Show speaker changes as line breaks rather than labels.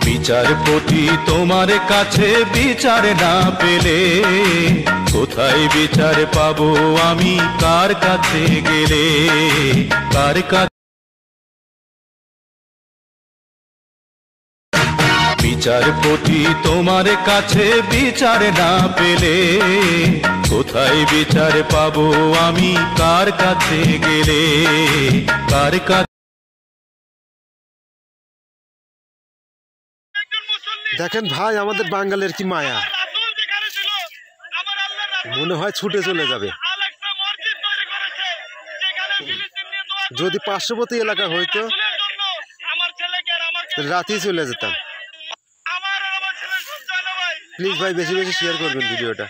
বিচারপতি তোমার কাছে বিচার না পেলে কোথায় বিচার পাবো আমি, কার কাছে গেলে, কার কাছে? বিচারপতি তোমার কাছে বিচার না পেলে কোথায় বিচার পাবো আমি, কার কাছে গেলে, কার কাছে?
দেখেন ভাই, আমাদের বাঙালির কি মায়া, মনে হয় ছুটে চলে যাবে। যদি পার্শ্ববর্তী এলাকা হইতো রাতেই চলে যেতাম। প্লিজ ভাই বেশি বেশি শেয়ার করবেন ভিডিওটা।